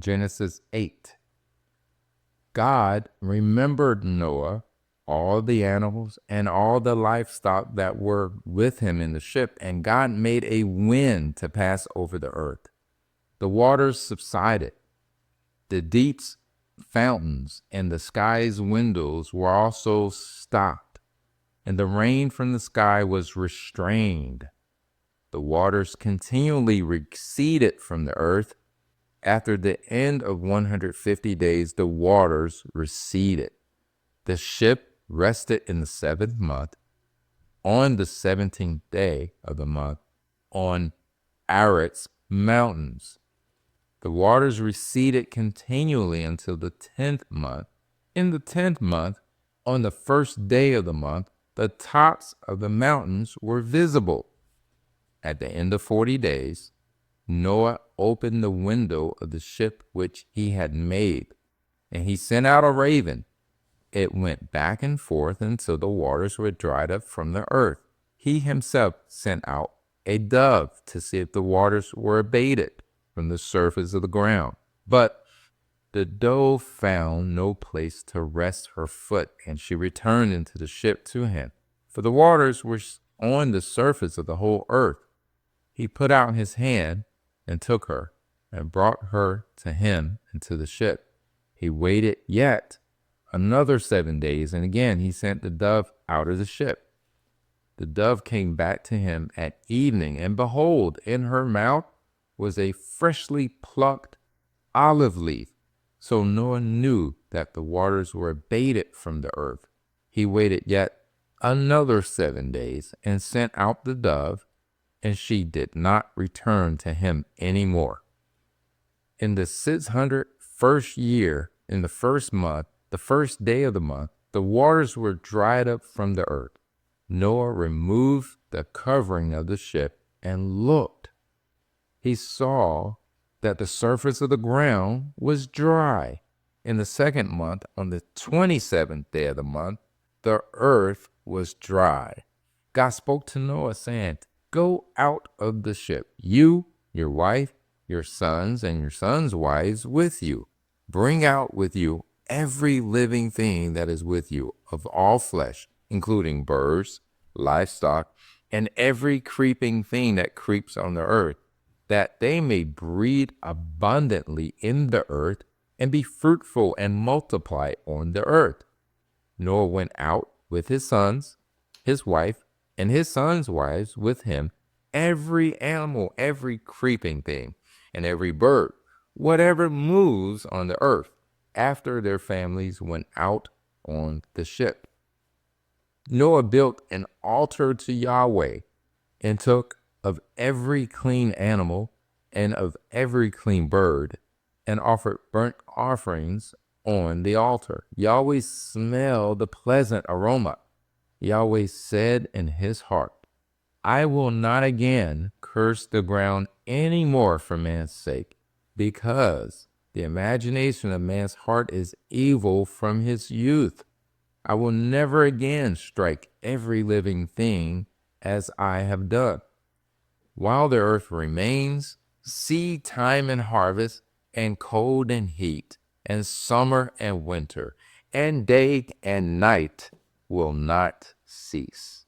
Genesis 8. God remembered Noah, all the animals, and all the livestock that were with him in the ship, and God made a wind to pass over the earth. The waters subsided. The deep's fountains and the sky's windows were also stopped, and the rain from the sky was restrained. The waters continually receded from the earth. After the end of 150 days, the waters receded. The ship rested in the 7th month, on the 17th day of the month, on Ararat's mountains. The waters receded continually until the 10th month. In the 10th month, on the 1st day of the month, the tops of the mountains were visible. At the end of 40 days, Noah opened the window of the ship which he had made, and he sent out a raven. It went back and forth until the waters were dried up from the earth. He himself sent out a dove to see if the waters were abated from the surface of the ground. But the dove found no place to rest her foot, and she returned into the ship to him. For the waters were on the surface of the whole earth. He put out his hand and took her, and brought her to him into the ship. He waited yet another 7 days, and again he sent the dove out of the ship. The dove came back to him at evening, and behold, in her mouth was a freshly plucked olive leaf. So Noah knew that the waters were abated from the earth. He waited yet another 7 days, and sent out the dove, and she did not return to him any more. In the 601st year, in the 1st month, the 1st day of the month, the waters were dried up from the earth. Noah removed the covering of the ship and looked. He saw that the surface of the ground was dry. In the 2nd month, on the 27th day of the month, the earth was dry. God spoke to Noah, saying, "Go out of the ship, you, your wife, your sons, and your sons' wives with you. Bring out with you every living thing that is with you, of all flesh, including birds, livestock, and every creeping thing that creeps on the earth, that they may breed abundantly in the earth and be fruitful and multiply on the earth." Noah went out with his sons, his wife, and his sons' wives with him, every animal, every creeping thing, and every bird, whatever moves on the earth, after their families went out on the ship. Noah built an altar to Yahweh, and took of every clean animal and of every clean bird, and offered burnt offerings on the altar. Yahweh smelled the pleasant aroma. Yahweh said in his heart, "I will not again curse the ground any more for man's sake, because the imagination of man's heart is evil from his youth. I will never again strike every living thing as I have done. While the earth remains, seed time and harvest, and cold and heat, and summer and winter, and day and night will not cease."